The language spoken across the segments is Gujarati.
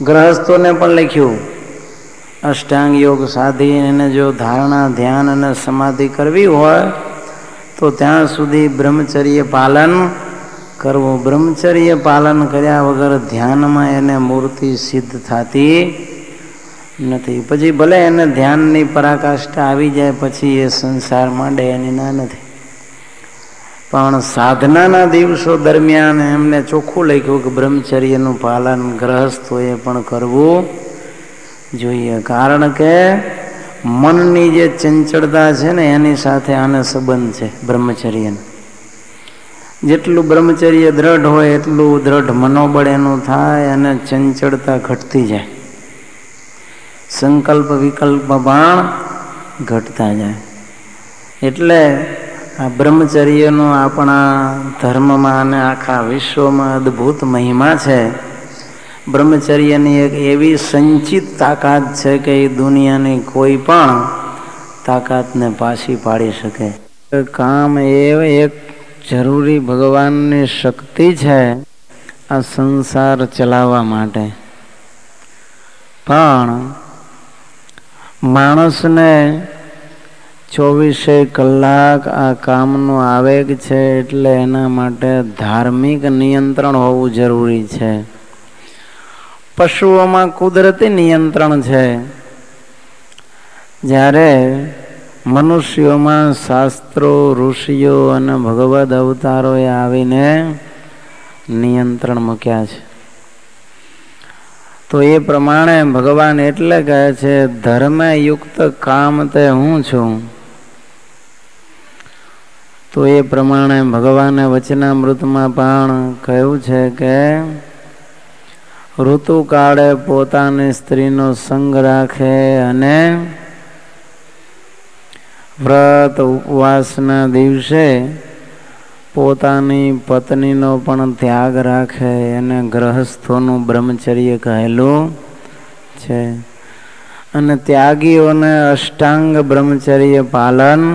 ગૃહસ્થોને પણ લખ્યું, અષ્ટાંગ યોગ સાધી એને જો ધારણા ધ્યાન અને સમાધિ કરવી હોય તો ત્યાં સુધી બ્રહ્મચર્ય પાલન કરવું. બ્રહ્મચર્ય પાલન કર્યા વગર ધ્યાનમાં એને મૂર્તિ સિદ્ધ થતી નથી. પછી ભલે એને ધ્યાનની પરાકાષ્ઠા આવી જાય પછી એ સંસાર માંડે એની ના નથી, પણ સાધનાના દિવસો દરમિયાન એમને ચોખ્ખું લખ્યું કે બ્રહ્મચર્યનું પાલન ગૃહસ્થોએ પણ કરવું જોઈએ. કારણ કે મનની જે ચંચળતા છે ને એની સાથે આને સંબંધ છે બ્રહ્મચર્યનો. જેટલું બ્રહ્મચર્ય દ્રઢ હોય એટલું દ્રઢ મનોબળ એનું થાય અને ચંચળતા ઘટતી જાય, સંકલ્પ વિકલ્પ પણ ઘટતા જાય. એટલે આ બ્રહ્મચર્યનો આપણા ધર્મમાં અને આખા વિશ્વમાં અદ્ભુત મહિમા છે. બ્રહ્મચર્યની એક એવી સંચિત તાકાત છે કે એ દુનિયાની કોઈ પણ તાકાતને પાછી પાડી શકે. કામ એ એક જરૂરી ભગવાનની શક્તિ છે આ સંસાર ચલાવવા માટે, પણ માણસને 24 કલાક આ કામનો આવેગ છે એટલે એના માટે ધાર્મિક નિયંત્રણ હોવું જરૂરી છે. પશુઓમાં કુદરતી નિયંત્રણ છે, જ્યારે મનુષ્યોમાં શાસ્ત્રો ઋષિઓ અને ભગવદ અવતારોએ આવીને નિયંત્રણ મૂક્યા છે. તો એ પ્રમાણે ભગવાન એટલે કહે છે ધર્મયુક્ત કામ તે હું છું. તો એ પ્રમાણે ભગવાને વચનામૃતમાં પણ કહ્યું છે કે ઋતુકાળે પોતાની સ્ત્રીનો સંગ રાખે અને વ્રત ઉપવાસના દિવસે પોતાની પત્નીનો પણ ત્યાગ રાખે એને ગ્રહસ્થોનું બ્રહ્મચર્ય કહેલું છે. અને ત્યાગીઓને અષ્ટાંગ બ્રહ્મચર્ય પાલન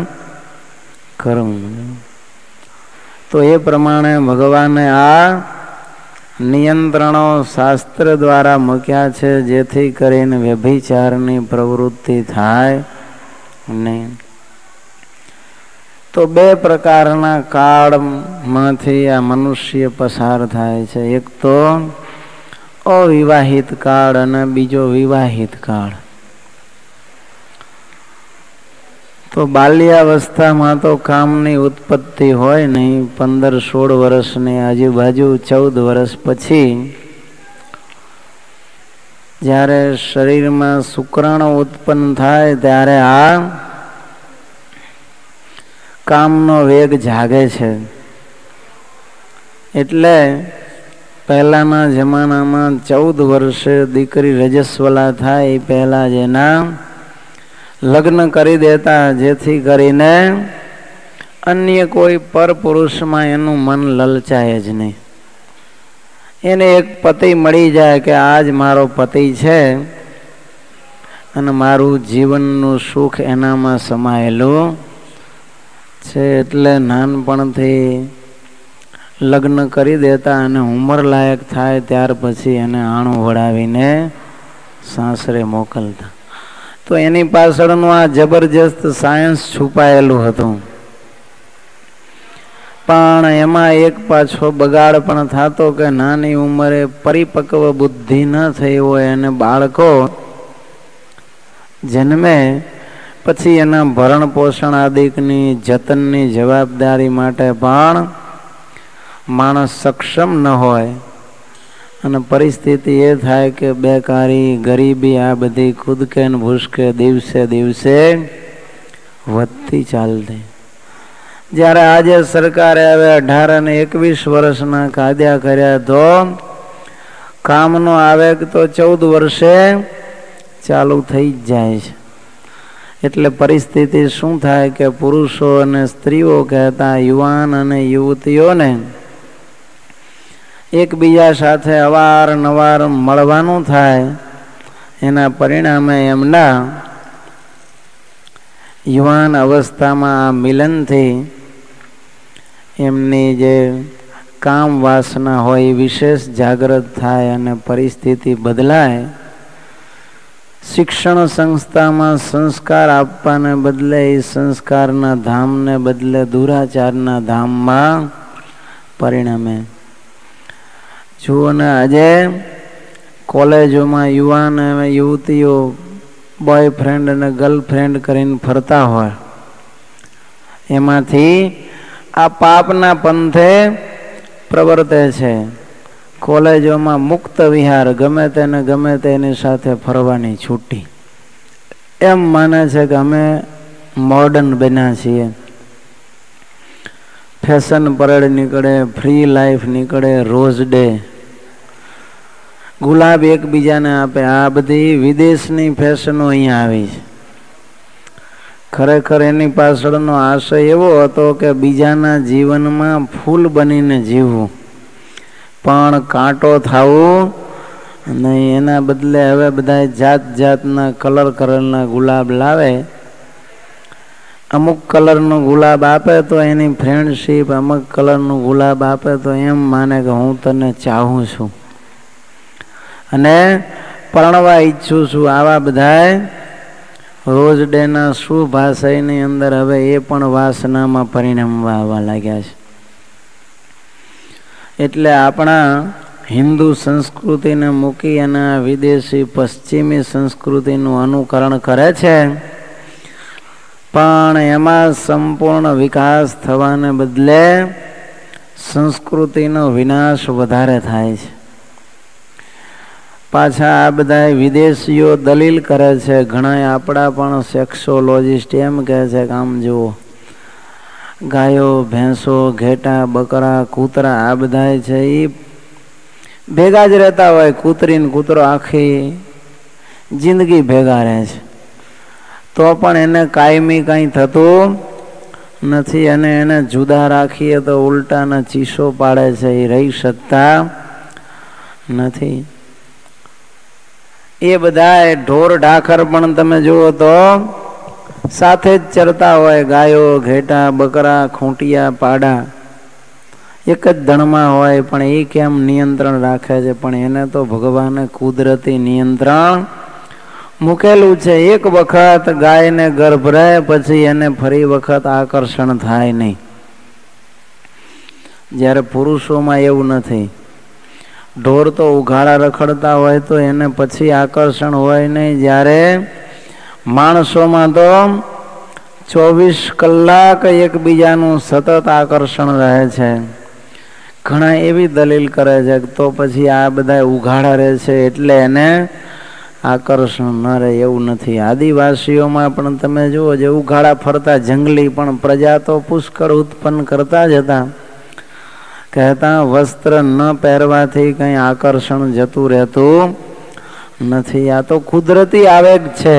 કરવું. તો એ પ્રમાણે ભગવાને આ નિયંત્રણો શાસ્ત્ર દ્વારા મૂક્યા છે જેથી કરીને વ્યભિચારની પ્રવૃત્તિ થાય નહીં. તો બે પ્રકારના કાળમાંથી આ મનુષ્ય પસાર થાય છે. એક તો અવિવાહિત કાળ અને બીજો વિવાહિત કાળ. તો બાલ્યાવસ્થામાં તો કામની ઉત્પત્તિ હોય નહીં. 15-16 વર્ષની આજુબાજુ 14 વર્ષ પછી જ્યારે શરીરમાં શુક્રાણુ ઉત્પન્ન થાય ત્યારે આ કામનો વેગ જાગે છે. એટલે પહેલાના જમાનામાં 14 વર્ષે દીકરી રજસ્વલા થાય એ પહેલા જ એના લગ્ન કરી દેતા, જેથી કરીને અન્ય કોઈ પરપુરુષમાં એનું મન લલચાય જ નહીં. એને એક પતિ મળી જાય કે આજ મારો પતિ છે અને મારું જીવનનું સુખ એનામાં સમાયેલું છે. એટલે નાનપણથી લગ્ન કરી દેતા અને ઉંમર લાયક થાય ત્યાર પછી એને આણું વળાવીને સાસરે મોકલતા. તો એની પાછળનું આ જબરજસ્ત સાયન્સ છુપાયેલું હતું. પણ એમાં એક પાછો બગાડ પણ થતો કે નાની ઉંમરે પરિપક્વ બુદ્ધિ ન થઈ હોય અને બાળકો જન્મે પછી એના ભરણ પોષણ આદિકની જતનની જવાબદારી માટે પણ માણસ સક્ષમ ન હોય અને પરિસ્થિતિ એ થાય કે બેકારી ગરીબી આ બધી ખુદકે ને ભૂસકે દિવસે દિવસે વધતી ચાલતી. જ્યારે આજે સરકારે હવે 18 અને 21 વર્ષના કાયદા કર્યા તો કામનો આવેગ તો 14 વર્ષે ચાલુ થઈ જ જાય છે. એટલે પરિસ્થિતિ શું થાય કે પુરુષો અને સ્ત્રીઓ કહેતા યુવાન અને યુવતીઓને એકબીજા સાથે અવારનવાર મળવાનું થાય. એના પરિણામે એમના યુવાન અવસ્થામાં આ મિલનથી એમની જે કામ વાસના હોય એ વિશેષ જાગૃત થાય અને પરિસ્થિતિ બદલાય. શિક્ષણ સંસ્થામાં સંસ્કાર આપવાને બદલે એ સંસ્કારના ધામને બદલે દુરાચારના ધામમાં પરિણમે. જુઓ ને આજે કોલેજોમાં યુવાન અને યુવતીઓ બોયફ્રેન્ડ અને ગર્લફ્રેન્ડ કરીને ફરતા હોય, એમાંથી આ પાપના પંથે પ્રવર્તે છે. કોલેજોમાં મુક્ત વિહાર, ગમે તેને ગમે તેની સાથે ફરવાની છૂટી. એમ માને છે કે અમે મોડર્ન બન્યા છીએ. ફેશન પરેડ નીકળે, ફ્રી લાઈફ નીકળે, રોઝ ડે, ગુલાબ એકબીજાને આપે. આ બધી વિદેશની ફેશનો અહીંયા આવી છે. ખરેખર એની પાછળનો આશય એવો હતો કે બીજાના જીવનમાં ફૂલ બનીને જીવવું, પણ કાંટો થવું નહીં. એના બદલે હવે બધા જાત જાતના કલર કલરના ગુલાબ લાવે. અમુક કલરનો ગુલાબ આપે તો એની ફ્રેન્ડશીપ, અમુક કલરનું ગુલાબ આપે તો એમ માને કે હું તને ચાહું છું અને પરણવા ઈચ્છું છું. આવા બધાય રોઝ ડેના શુભ આશયની અંદર હવે એ પણ વાસનામાં પરિણમવા આવવા લાગ્યા છે. એટલે આપણા હિન્દુ સંસ્કૃતિને મૂકી અને વિદેશી પશ્ચિમી સંસ્કૃતિનું અનુકરણ કરે છે, પણ એમાં સંપૂર્ણ વિકાસ થવાને બદલે સંસ્કૃતિનો વિનાશ વધારે થાય છે. પાછા આ બધા વિદેશીઓ દલીલ કરે છે, ઘણા આપણા પણ સેક્સોલોજિસ્ટ એમ કહે છે કે આમ જુઓ, ગાયો, ભેંસો, ઘેટા, બકરા, કૂતરા આ બધા છે એ ભેગા જ રહેતા હોય. કૂતરી ને કૂતરો આખી જિંદગી ભેગા રહે છે, તો પણ એને કાયમી કંઈ થતું નથી. અને એને જુદા રાખીએ તો ઉલટાના ચીસો પાડે છે, એ રહી શકતા નથી. એ બધા ઢોર ઢાખર પણ તમે જુઓ તો સાથે જ ચરતા હોય. ગાયો, ઘેટા, બકરા, ખૂંટિયા, પાડા એક જ ધણમાં હોય, પણ એ કેમ નિયંત્રણ રાખે છે? પણ એને તો ભગવાને કુદરતી નિયંત્રણ મૂકેલું છે. એક વખત ગાયને ગર્ભ રહે પછી એને ફરી વખત આકર્ષણ થાય નહીં. જ્યારે પુરુષોમાં એવું નથી. ઢોર તો ઉઘાડા રખડતા હોય તો એને પછી આકર્ષણ હોય નહીં. જ્યારે માણસોમાં તો 24 કલાક એકબીજાનું સતત આકર્ષણ રહે છે. ઘણા એવી દલીલ કરે છે કે તો પછી આ બધા ઉઘાડા રહે છે એટલે એને આકર્ષણ ન રહે. એવું નથી. આદિવાસીઓમાં પણ તમે જુઓ, જે ઉઘાડા ફરતા જંગલી પણ પ્રજા તો પુષ્કળ ઉત્પન્ન કરતા જ હતા. કહેતા વસ્ત્ર ન પહેરવાથી કંઈ આકર્ષણ જતું રહેતું નથી. આ તો કુદરતી આવેગ છે.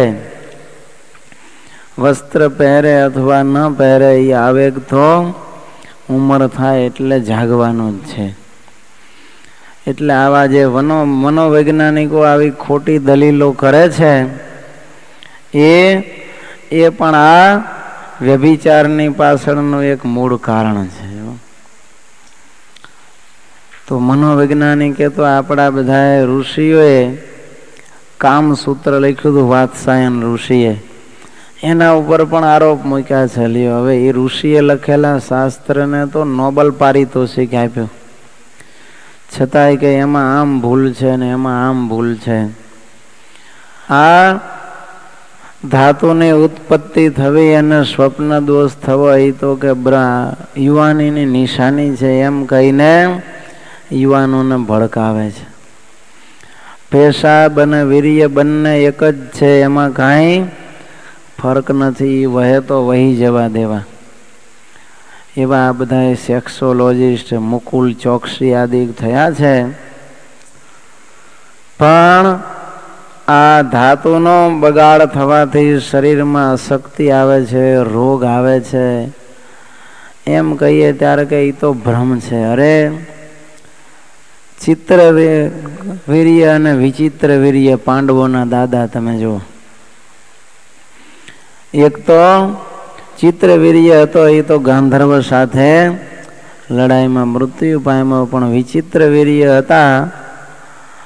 વસ્ત્ર પહેરે અથવા ન પહેરે એ આવેગ તો ઉંમર થાય એટલે જાગવાનું જ છે. એટલે આવા જે મનોવૈજ્ઞાનિકો આવી ખોટી દલીલો કરે છે એ પણ આ વ્યભિચારની પાછળનું એક મૂળ કારણ છે. તો મનોવૈજ્ઞાનિકે તો આપણા બધા ઋષિઓએ કામસૂત્ર લખ્યું હતું, વાત્સાયન ઋષિએ. એના ઉપર પણ આરોપ મૂક્યા છે. લ્યો હવે એ ઋષિએ લખેલા શાસ્ત્રને તો નોબલ પારિતોષિક આપ્યું, છતાંય કે એમાં આમ ભૂલ છે ને એમાં આમ ભૂલ છે. આ ધાતુની ઉત્પત્તિ થવી અને સ્વપ્ન દોષ થવો એ તો કે યુવાનીની નિશાની છે એમ કહીને યુવાનોને ભડકાવે છે. પેશાબ અને વીર્ય બંને એક જ છે, એમાં કાંઈ ફરક નથી. વહે તો વહી જવા દેવા. એવા આ બધા સેક્સોલોજિસ્ટ મુકુલ ચોકસી આદિ થયા છે. પણ આ ધાતુનો બગાડ થવાથી શરીરમાં અશક્તિ આવે છે, રોગ આવે છે એમ કહીએ ત્યારે કે એ તો ભ્રમ છે. અરે ચિત્ર વીર્ય અને વિચિત્ર વીર્ય પાંડવોના દાદા તમે જુઓ. એક તો ચિત્ર વીર્ય હતો, એ તો ગાંધર્વ સાથે લડાઈમાં મૃત્યુ પામ્યો, પણ વિચિત્ર વીર્ય હતા.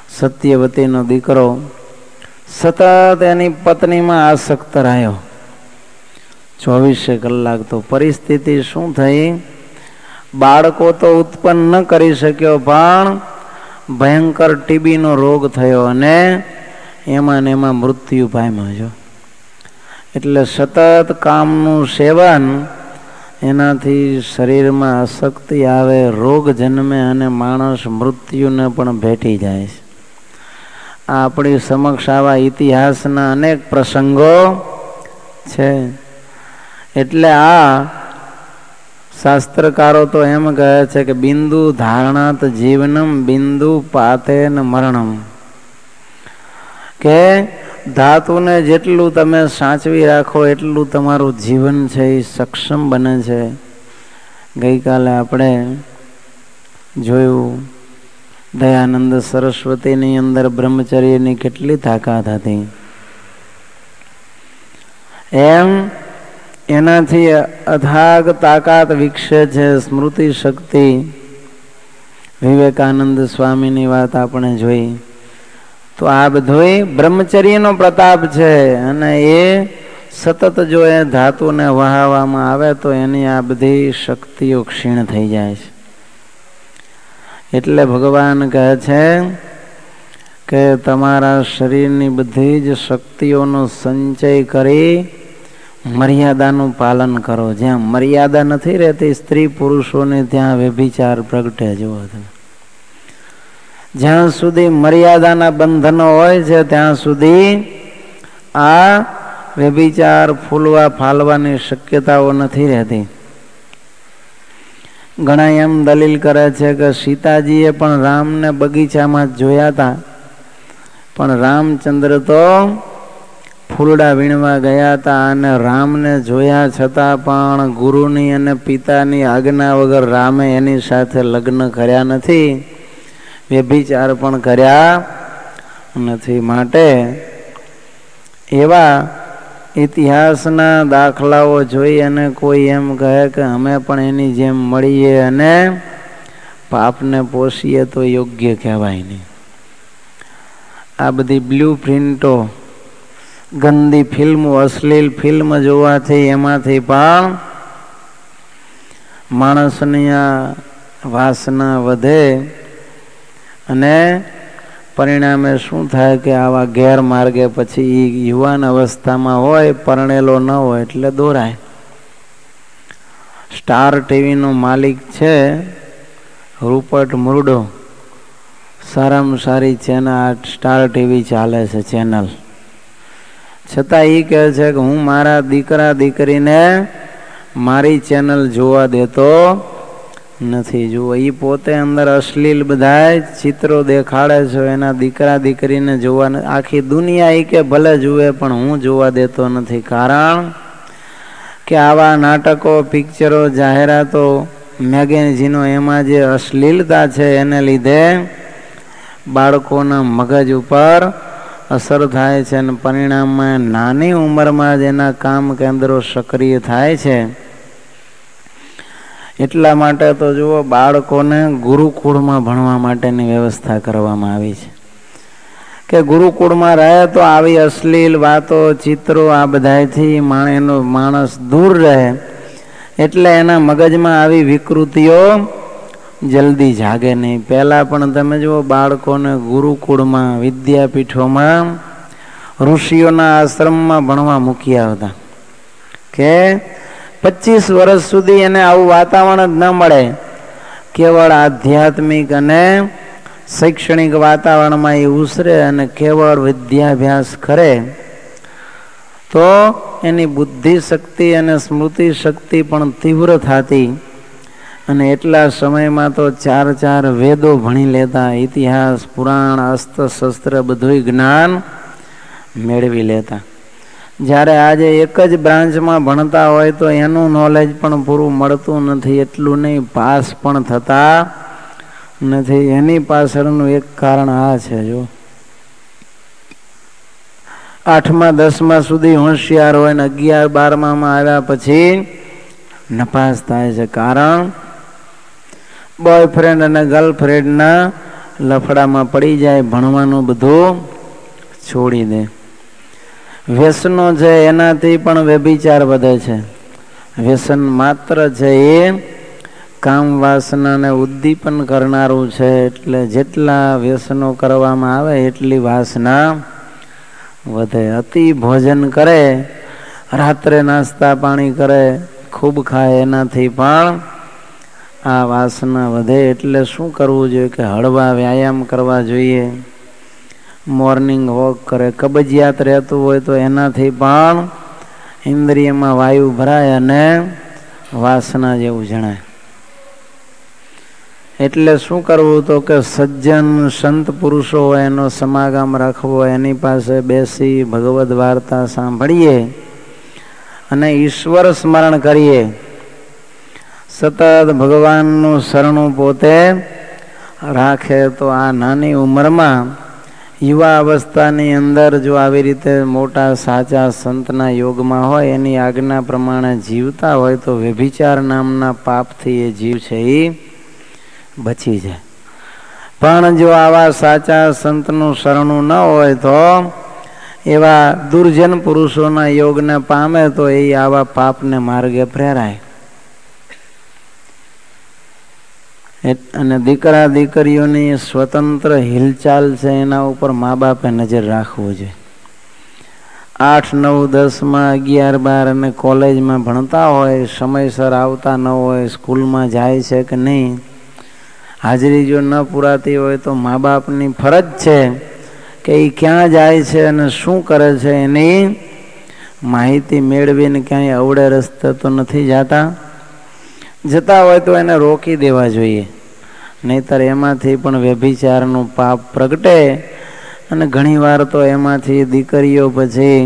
સત્યવતીનો દીકરો સતત એની પત્નીમાં આસક્ત રહ્યો 24 કલાક. તો પરિસ્થિતિ શું થઈ? બાળકો તો ઉત્પન્ન ન કરી શક્યો, પણ ભયંકર ટીબીનો રોગ થયો અને એમાં ને એમાં મૃત્યુ પામ્યો છો. એટલે સતત કામનું સેવન, એનાથી શરીરમાં અશક્તિ આવે, રોગ જન્મે અને માણસ મૃત્યુને પણ ભેટી જાય છે. આ આપણી સમક્ષ આવા ઇતિહાસના અનેક પ્રસંગો છે. એટલે આ શાસ્ત્રકારો તો એમ કહે છે કે બિંદુ ધારણાત જીવનમ બિંદુ પાતેન મરણમ, કે ધાતુને જેટલું તમે સાચવી રાખો એટલું તમારું જીવન છે એ સક્ષમ બને છે. ગઈકાલે આપણે જોયું દયાનંદ સરસ્વતીની અંદર બ્રહ્મચર્યની કેટલી તાકાત હતી. એમ એનાથી અથાગ તાકાત વિકસે છે સ્મૃતિ શક્તિ. વિવેકાનંદ સ્વામીની વાત આપણે જોઈ. તો આ બધોય બ્રહ્મચર્યનો પ્રતાપ છે. અને એ સતત જો એ ધાતુને વહાવવામાં આવે તો એની આ બધી શક્તિઓ ક્ષીણ થઈ જાય છે. એટલે ભગવાન કહે છે કે તમારા શરીરની બધી જ શક્તિઓનો સંચય કરી મર્યાદાનું પાલન કરો. જ્યાં મર્યાદા નથી રહેતી સ્ત્રી પુરુષોને ત્યાં વ્યભિચાર પ્રગટે. જુઓ તમે, જ્યાં સુધી મર્યાદાના બંધનો હોય છે ત્યાં સુધી આ વ્યભિચાર ફૂલવા ફાલવાની શક્યતાઓ નથી રહેતી. ઘણા એમ દલીલ કરે છે કે સીતાજીએ પણ રામને બગીચામાં જ જોયા હતા, પણ રામચંદ્ર તો ફૂલડા વીણવા ગયા હતા અને રામને જોયા છતાં પણ ગુરુની અને પિતાની આજ્ઞા વગર રામે એની સાથે લગ્ન કર્યા નથી, વ્યભિચાર પણ કર્યા નથી. માટે એવા ઇતિહાસના દાખલાઓ જોઈ અને કોઈ એમ કહે કે અમે પણ એની જેમ મળીએ અને પાપને પોષીએ તો યોગ્ય કહેવાય નહીં. આ બધી બ્લુ પ્રિન્ટો, ગંદી ફિલ્મો, અશ્લીલ ફિલ્મ જોવાથી એમાંથી પણ માણસની આ વાસના વધે અને પરિણામે શું થાય કે આવા ગેરમાર્ગે પછી યુવાન અવસ્થામાં હોય, પરણેલો ન હોય એટલે દોરાય. સ્ટાર ટીવીનો માલિક છે રૂપર્ટ મુર્ડો. સારામાં સારી ચેનલ આ સ્ટાર ટીવી ચાલે છે ચેનલ. છતાં એ કહે છે કે હું મારા દીકરા દીકરીને મારી ચેનલ જોવા દેતો નથી. જુઓ, એ પોતે અંદર અશ્લીલ બધા ચિત્રો દેખાડે છે, એના દીકરા દીકરીને જોવા. આખી દુનિયા એ કે ભલે જુએ પણ હું જોવા દેતો નથી. કારણ કે આવા નાટકો, પિક્ચરો, જાહેરાતો, મેગેઝીનો, એમાં જે અશ્લીલતા છે એને લીધે બાળકોના મગજ ઉપર અસર થાય છે અને પરિણામમાં નાની ઉંમરમાં જ એના કામ કેન્દ્રો સક્રિય થાય છે. એટલા માટે તો જુઓ, બાળકોને ગુરુકુળમાં ભણવા માટેની વ્યવસ્થા કરવામાં આવી છે કે ગુરુકુળમાં રહે તો આવી અશ્લીલ વાતો, ચિત્રો આ બધાથી એનો માણસ દૂર રહે. એટલે એના મગજમાં આવી વિકૃતિઓ જલ્દી જાગે નહીં. પહેલાં પણ તમે જુઓ, બાળકોને ગુરુકુળમાં, વિદ્યાપીઠોમાં, ઋષિઓના આશ્રમમાં ભણવા મૂકી આવતા કે 25 વર્ષ સુધી એને આવું વાતાવરણ જ ન મળે. કેવળ આધ્યાત્મિક અને શૈક્ષણિક વાતાવરણમાં એ ઉછરે અને કેવળ વિદ્યાભ્યાસ કરે તો એની બુદ્ધિ શક્તિ અને સ્મૃતિ શક્તિ પણ તીવ્ર થતી. અને એટલા સમયમાં તો 4 વેદો ભણી લેતા, ઇતિહાસ, પુરાણ, અસ્ત્ર શસ્ત્ર બધું જ્ઞાન મેળવી લેતા. જ્યારે આજે એક જ બ્રાન્ચમાં ભણતા હોય તો એનું નોલેજ પણ પૂરું મળતું નથી. એટલું નહીં, પાસ પણ થતા નથી. એની પાછળનું એક કારણ આ છે. જો 8મા 10મા સુધી હોશિયાર હોય ને 11 12માં આવ્યા પછી નપાસ થાય છે. કારણ બોયફ્રેન્ડ અને ગર્લફ્રેન્ડના લફડામાં પડી જાય, ભણવાનું બધું છોડી દે. વ્યસનો છે એનાથી પણ વ્યભિચાર વધે છે. વ્યસન માત્ર છે એ કામ વાસનાને ઉદ્દીપન કરનારું છે. એટલે જેટલા વ્યસનો કરવામાં આવે એટલી વાસના વધે. અતિ ભોજન કરે, રાત્રે નાસ્તા પાણી કરે, ખૂબ ખાય, એનાથી પણ આ વાસના વધે. એટલે શું કરવું જોઈએ કે હળવા વ્યાયામ કરવા જોઈએ, મોર્નિંગ વોક કરે. કબજિયાત રહેતું હોય તો એનાથી પણ ઇન્દ્રિયમાં વાયુ ભરાય અને વાસના જેવું જણાય. એટલે શું કરવું તો કે સજ્જન સંત પુરુષો હોય એનો સમાગમ રાખવો, એની પાસે બેસી ભગવદ વાર્તા સાંભળીએ અને ઈશ્વર સ્મરણ કરીએ. સતત ભગવાનનું શરણું પોતે રાખે તો આ નાની ઉંમરમાં યુવા અવસ્થાની અંદર જો આવી રીતે મોટા સાચા સંતના યોગમાં હોય, એની આજ્ઞા પ્રમાણે જીવતા હોય તો વ્યભિચાર નામના પાપથી એ જીવ છે એ બચી જાય. પણ જો આવા સાચા સંતનું શરણું ન હોય તો એવા દુર્જન પુરુષોના યોગને પામે તો એ આવા પાપને માર્ગે પ્રેરાય. અને દીકરા દીકરીઓની સ્વતંત્ર હિલચાલ છે એના ઉપર મા બાપે નજર રાખવું જોઈએ. 8, 9, 10માં 11, 12 અને કોલેજમાં ભણતા હોય, સમયસર આવતા ન હોય, સ્કૂલમાં જાય છે કે નહીં, હાજરી જો ન પુરાતી હોય તો મા બાપની ફરજ છે કે એ ક્યાં જાય છે અને શું કરે છે એની માહિતી મેળવીને ક્યાંય અવળે રસ્તે તો નથી જતા હોય તો એને રોકી દેવા જોઈએ. નહીતર એમાંથી પણ વ્યભિચારનું પાપ પ્રગટે અને ઘણીવાર તો એમાંથી દીકરીઓ પછી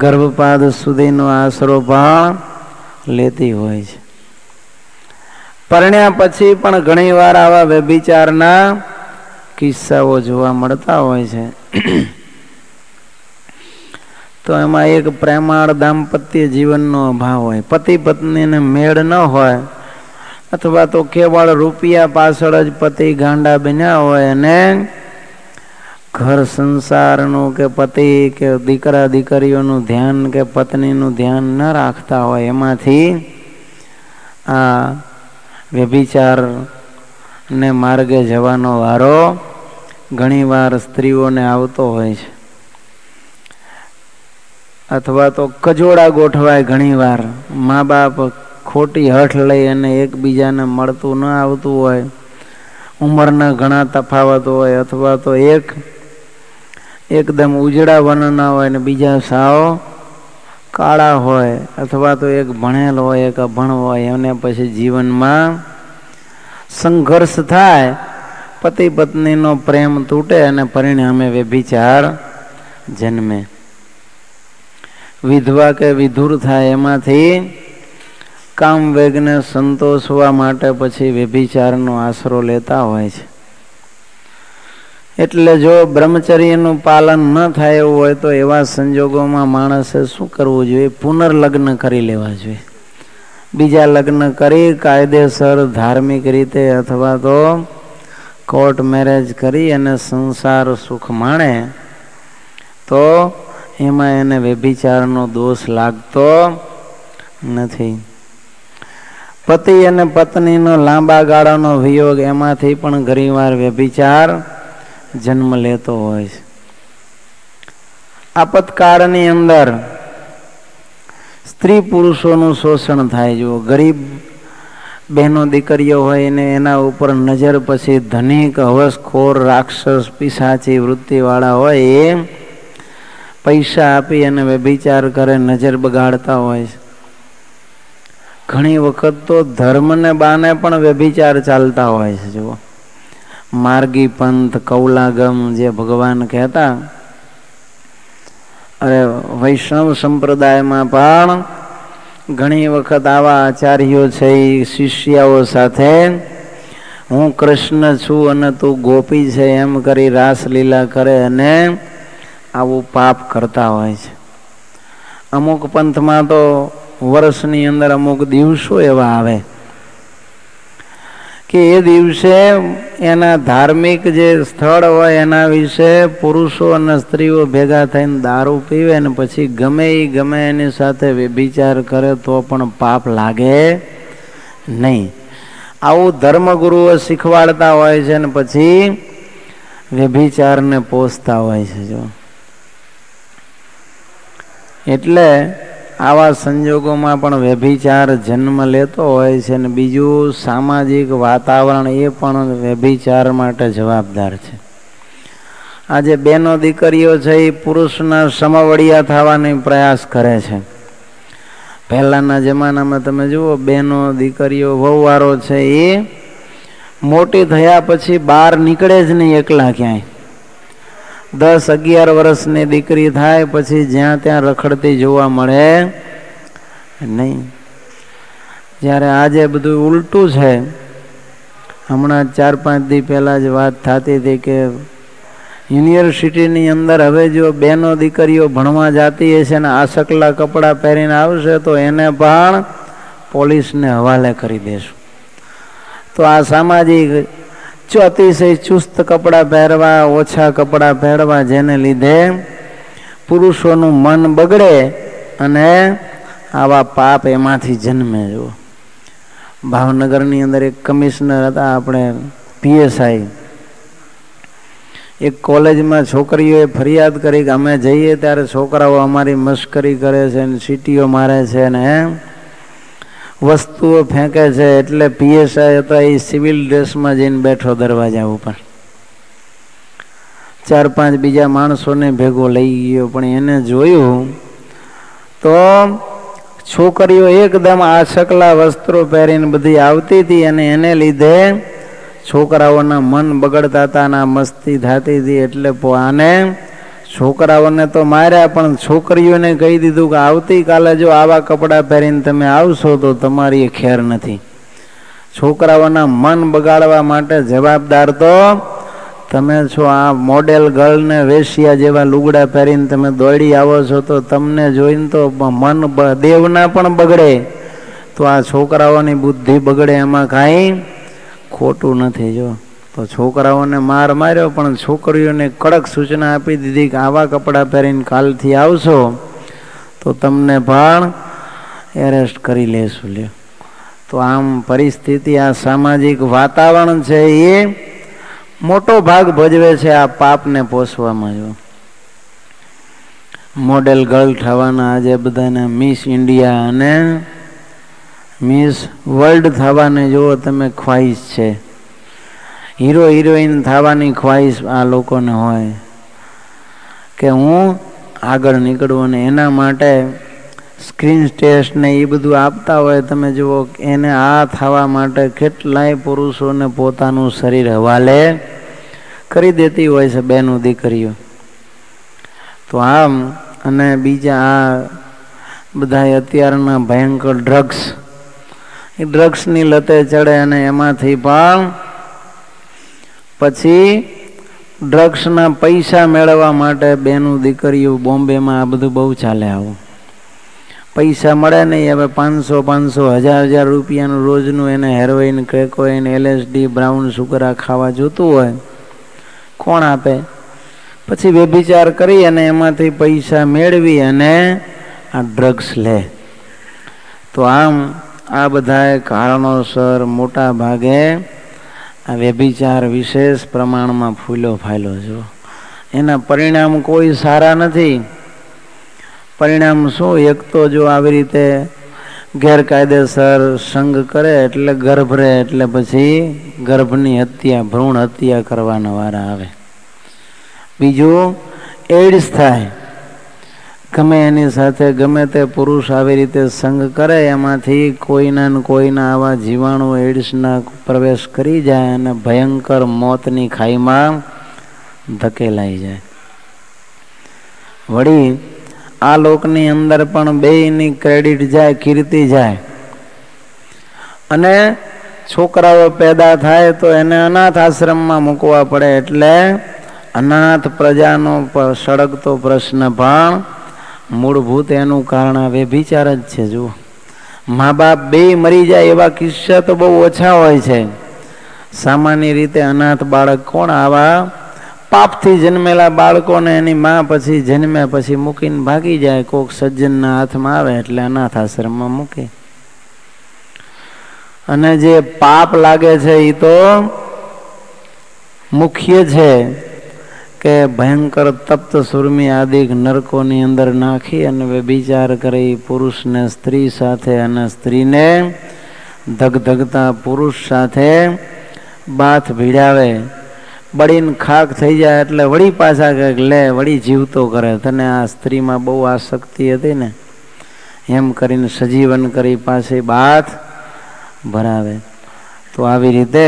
ગર્ભપાત સુધીનો આશરો પણ લેતી હોય છે. પરણ્યા પછી પણ ઘણીવાર આવા વ્યભિચારના કિસ્સાઓ જોવા મળતા હોય છે. તો એમાં એક પ્રેમાળ દાંપત્ય જીવનનો અભાવ હોય, પતિ પત્નીને મેળ ન હોય, અથવા તો કેવળ રૂપિયા પાછળ જ પતિ ગાંડા બન્યા હોય અને ઘર સંસારનું કે પતિ કે દીકરા દીકરીઓનું ધ્યાન કે પત્નીનું ધ્યાન ન રાખતા હોય, એમાંથી આ વ્યભિચાર ને માર્ગે જવાનો વારો ઘણીવાર સ્ત્રીઓને આવતો હોય છે. અથવા તો કજોડા ગોઠવાય ઘણીવાર, મા બાપ ખોટી હઠ લઈ અને એકબીજાને મળતું ન આવતું હોય, ઉંમરના ઘણા તફાવત હોય, અથવા તો એકદમ ઉજળા વર્ણના હોય ને બીજા સાવ કાળા હોય, અથવા તો એક ભણેલ હોય એક અભણ હોય, અને પછી જીવનમાં સંઘર્ષ થાય, પતિ પત્નીનો પ્રેમ તૂટે અને પરિણામે વ્યભિચાર જન્મે. વિધવા કે વિધુર થાય, એમાંથી કામ વેગને સંતોષવા માટે પછી વ્યભિચારનો આશરો લેતા હોય છે. એટલે જો બ્રહ્મચર્યનું પાલન ન થાય એવું હોય તો એવા સંજોગોમાં માણસે શું કરવું જોઈએ? પુનર્લગ્ન કરી લેવા જોઈએ. બીજા લગ્ન કરી કાયદેસર ધાર્મિક રીતે અથવા તો કોર્ટ મેરેજ કરી અને સંસાર સુખ માણે તો એમાં એને વ્યભિચારનો દોષ લાગતો નથી. પતિ અને પત્નીનો લાંબા ગાળાનો વિયોગ, એમાંથી પણ ઘણીવાર વ્યભિચાર જન્મ લેતો હોય છે. આપતકાળની અંદર સ્ત્રી પુરુષોનું શોષણ થાય. જો ગરીબ બહેનો દીકરીઓ હોય ને એના ઉપર નજર પછી ધનિક હવસખોર રાક્ષસ પિશાચી વૃત્તિવાળા હોય એ પૈસા આપી અને વ્યભિચાર કરે, નજર બગાડતા હોય છે. ઘણી વખત તો ધર્મને બાને પણ વ્યભિચાર ચાલતા હોય છે. જુઓ, માર્ગી પંથ, કૌલાગમ જે ભગવાન કહેતા, અરે વૈષ્ણવ સંપ્રદાયમાં પણ ઘણી વખત આવા આચાર્યો છે એ શિષ્યાઓ સાથે હું કૃષ્ણ છું અને તું ગોપી છે એમ કરી રાસલીલા કરે અને આવું પાપ કરતા હોય છે. અમુક પંથમાં તો વર્ષની અંદર અમુક દિવસો એવા આવે કે એ દિવસે એના ધાર્મિક જે સ્થળ હોય એના વિશે પુરુષો અને સ્ત્રીઓ ભેગા થઈને દારૂ પીવે ને પછી ગમે એની સાથે વ્યભિચાર કરે તો પણ પાપ લાગે નહીં. આવું ધર્મગુરુઓ શીખવાડતા હોય છે ને પછી વ્યભિચારને પોષતા હોય છે. જો એટલે આવા સંજોગોમાં પણ વ્યભિચાર જન્મ લેતો હોય છે ને બીજું સામાજિક વાતાવરણ એ પણ વ્યભિચાર માટે જવાબદાર છે. આજે બેનો દીકરીઓ છે એ પુરુષના સમવડિયા થવાનો પ્રયાસ કરે છે. પહેલાના જમાનામાં તમે જુઓ બેનો દીકરીઓ વહુવારો છે એ મોટી થયા પછી બહાર નીકળે જ નહીં એકલા ક્યાંય. 10-11 વર્ષની દીકરી થાય પછી જ્યાં ત્યાં રખડતી જોવા મળે નહીં. જ્યારે આજે બધું ઉલટું છે. હમણાં 4-5 દી પહેલાં જ વાત થતી હતી કે યુનિવર્સિટીની અંદર હવે જો બેનો દીકરીઓ ભણવા જતી હશે ને આસકલા કપડાં પહેરીને આવશે તો એને પણ પોલીસને હવાલે કરી દેશું. તો આ સામાજિક અતિશય ચુસ્ત કપડાં પહેરવા, ઓછા કપડાં પહેરવા, જેને લીધે પુરુષોનું મન બગડે અને આવા પાપ એમાંથી જન્મે. જો ભાવનગરની અંદર એક કમિશનર હતા, આપણે PSI, એક કોલેજમાં છોકરીઓએ ફરિયાદ કરી કે અમે જઈએ ત્યારે છોકરાઓ અમારી મશ્કરી કરે છે ને સીટીઓ મારે છે ને વસ્તુઓ ફેંકે છે. એટલે PSI હતા એ સિવિલ ડ્રેસમાં જઈને બેઠો દરવાજા ઉપર. 4-5 બીજા માણસોને ભેગો લઈ ગયો, પણ એને જોયું તો છોકરીઓ એકદમ આછકલા વસ્ત્રો પહેરીને બધી આવતી હતી અને એને લીધે છોકરાઓના મન બગડતા હતા અને મસ્તી થતી હતી. એટલે આને છોકરાઓને તો માર્યા, પણ છોકરીઓને કહી દીધું કે આવતીકાલે જો આવા કપડાં પહેરીને તમે આવશો તો તમારી ખેર નથી. છોકરાઓના મન બગાડવા માટે જવાબદાર તો તમે છો. આ મોડેલ ગર્લને વેશ્યા જેવા લુગડા પહેરીને તમે દોડી આવો છો તો તમને જોઈને તો મન દેવના પણ બગડે, તો આ છોકરાઓની બુદ્ધિ બગડે એમાં કાંઈ ખોટું નથી. જો તો છોકરાઓને માર્યો, પણ છોકરીઓને કડક સૂચના આપી દીધી કે આવા કપડાં પહેરીને કાલથી આવશો તો તમને પણ એરેસ્ટ કરી લેશું. લ્યો તો આમ પરિસ્થિતિ, આ સામાજિક વાતાવરણ છે એ મોટો ભાગ ભજવે છે આ પાપને પોષવામાં. જો મોડેલ ગર્લ થવાના આજે બધાને મિસ ઇન્ડિયા અને મિસ વર્લ્ડ થવાને જુઓ તમે ખ્વાહિશ છે. હીરો હિરોઈન થવાની ખ્વાહિશ આ લોકોને હોય કે હું આગળ નીકળું, અને એના માટે સ્ક્રીન ટેસ્ટ ને એ બધું આપતા હોય. તમે જુઓ એને આ થવા માટે કેટલાય પુરુષોને પોતાનું શરીર હવાલે કરી દેતી હોય છે બેનો દીકરીઓ. તો આમ અને બીજા આ બધા અત્યારના ભયંકર ડ્રગ્સની લતે ચડે અને એમાંથી પણ પછી ડ્રગ્સના પૈસા મેળવવા માટે બેનું દીકરીઓ બોમ્બેમાં આ બધું બહુ ચાલે. આવું પૈસા મળે નહીં. હવે 500, 1000 રૂપિયાનું રોજનું એને હેરોઈન, ક્રેકોઈન, LSD, બ્રાઉન સુગરા ખાવા જોતું હોય, કોણ આપે? પછી વ્યભિચાર કરી અને એમાંથી પૈસા મેળવી અને આ ડ્રગ્સ લે. તો આમ આ બધા કારણોસર મોટા ભાગે આ વ્યભિચાર વિશેષ પ્રમાણમાં ફૂલો ફાયલો છો. એના પરિણામ કોઈ સારા નથી. પરિણામ શું? એક તો જો આવી રીતે ગેરકાયદેસર સંગ કરે એટલે ગર્ભ રહે, એટલે પછી ગર્ભની હત્યા, ભ્રૂણ હત્યા કરવાના વારા આવે. બીજું એડ્સ થાય. ગમે એની સાથે ગમે તે પુરુષ આવી રીતે સંગ કરે એમાંથી કોઈના આવા જીવાણુ એડ્સના પ્રવેશ કરી જાય અને ભયંકર મોતની ખાઈમાં ધકેલાઈ જાય. વળી આ લોકની અંદર પણ બેયની ક્રેડિટ જાય, કીર્તિ જાય. અને છોકરાઓ પેદા થાય તો એને અનાથ આશ્રમમાં મૂકવા પડે. એટલે અનાથ પ્રજાનો સળગતો પ્રશ્ન પણ મૂળભૂત એનું કારણ આ વ્યભિચાર જ છે. જુઓ, મા બાપ બે મરી જાય એવા કિસ્સા તો બહુ ઓછા હોય છે, સામાન્ય રીતે અનાથ બાળક કોણ? આવા પાપથી જન્મેલા બાળકોને એની માં પછી જન્મે પછી મૂકીને ભાગી જાય. કોક સજ્જનના હાથમાં આવે એટલે અનાથ આશ્રમમાં મૂકે. અને જે પાપ લાગે છે એ તો મુખ્ય છે કે ભયંકર તપ્ત સુરમી આદિ નરકોની અંદર નાખી અને વ્યભિચાર કરી પુરુષને સ્ત્રી સાથે અને સ્ત્રીને ધગધગતા પુરુષ સાથે બાથ ભીડાવે. બળીને ખાક થઈ જાય એટલે વળી પાછા કંઈક લે, વળી જીવતો કરે. તને આ સ્ત્રીમાં બહુ આસક્તિ હતી ને એમ કરીને સજીવન કરી પાસે બાથ ભરાવે. તો આવી રીતે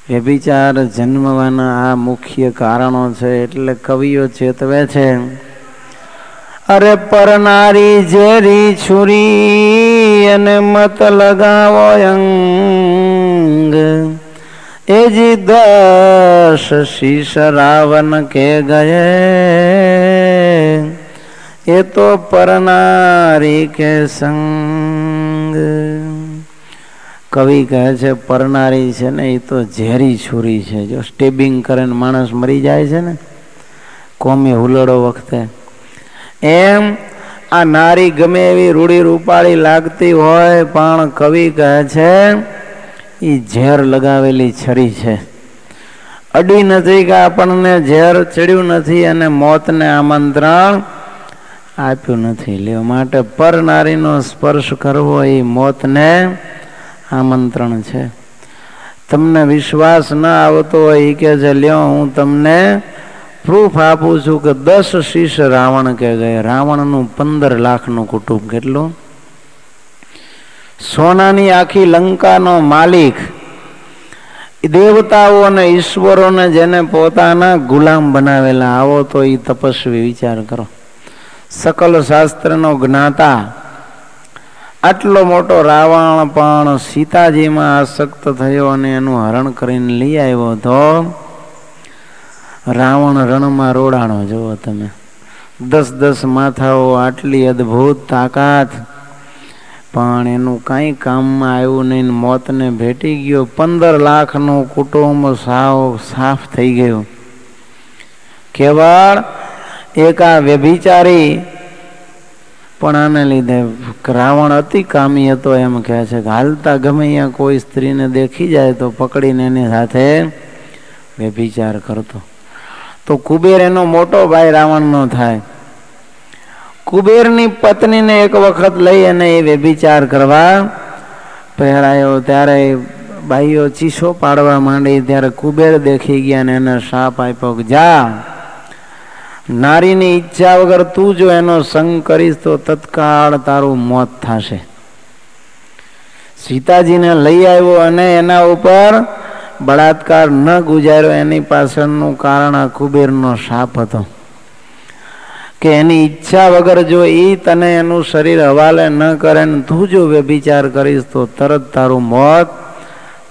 વ્યભિચાર જન્મવાના આ મુખ્ય કારણો છે. એટલે કવિઓ ચેતવે છે, અરે પરનારી ઝેરી છુરી અને મત લગાવો અંગ, એ જી 10 શીશ રાવણ કે ગયે, એ તો પરનારી કે સંગ. કવિ કહે છે પરનારી છે ને એ તો ઝેરી છુરી છે. જો સ્ટેબિંગ કરે ને માણસ મરી જાય છે ને કોમી હુલડો વખતે, એમ આ નારી ગમે એવી રૂડી રૂપાળી લાગતી હોય પણ કવિ કહે છે એ ઝેર લગાવેલી છરી છે. અડી નથી કે આપણને ઝેર ચડ્યું નથી અને મોતને આમંત્રણ આપ્યું નથી. લ્યો માટે પર નારીનો સ્પર્શ કરવો એ મોતને આમંત્રણ છે. તમને વિશ્વાસ ના આવતો હોય કે છે લ્યો હું તમને પ્રૂફ આપું છું કે 10 શીશ રાવણ કે ગયા. રાવણનું 15 લાખનું કુટુંબ. કેટલું? સોનાની આખી લંકાનો માલિક, દેવતાઓ અને ઈશ્વરોને જેને પોતાના ગુલામ બનાવેલા. આવો તો એ તપસ્વી વિચાર કરો. સકલ શાસ્ત્રનો જ્ઞાતા આટલો મોટો રાવણ પણ સીતાજીમાં આસક્ત થયો અને એનું હરણ કરીને લઈ આવ્યો. તો રાવણ રણમાં રોડાણો. જુઓ તમે, 10 માથાઓ, આટલી અદ્ભુત તાકાત, પણ એનું કાંઈ કામમાં આવ્યું નહીં. મોતને ભેટી ગયો. 15 લાખનું કુટુંબ સાફ થઈ ગયું. કેવળ એક આ વ્યભિચારી પણ આને લીધે. રાવણ અતિ કામી હતો એમ કહે છે કે હાલતા ગમે અહીંયા કોઈ સ્ત્રીને દેખી જાય તો પકડીને એની સાથે વ્યભિચાર કરતો. તો કુબેર એનો મોટો ભાઈ રાવણનો થાય. કુબેરની પત્નીને એક વખત લઈ અને એ વ્યભિચાર કરવા પહેરાયો. ત્યારે બાઈઓ ચીસો પાડવા માંડી. ત્યારે કુબેર દેખી ગયા અને એને શાપ આપ્યો કે જા, નારીની ઈચ્છા વગર તું જો એનો સંગ કરીશ તો તત્કાળ તારું મોત થશે. સીતાજીને લઈ આવ્યો અને એના ઉપર બળાત્કાર ન ગુજાર્યો. એની પાછળનું કારણ આ કુબેરનો શાપ હતો કે એની ઈચ્છા વગર જો એ તને એનું શરીર હવાલે ન કરે ને તું જો વ્યભિચાર કરીશ તો તરત તારું મોત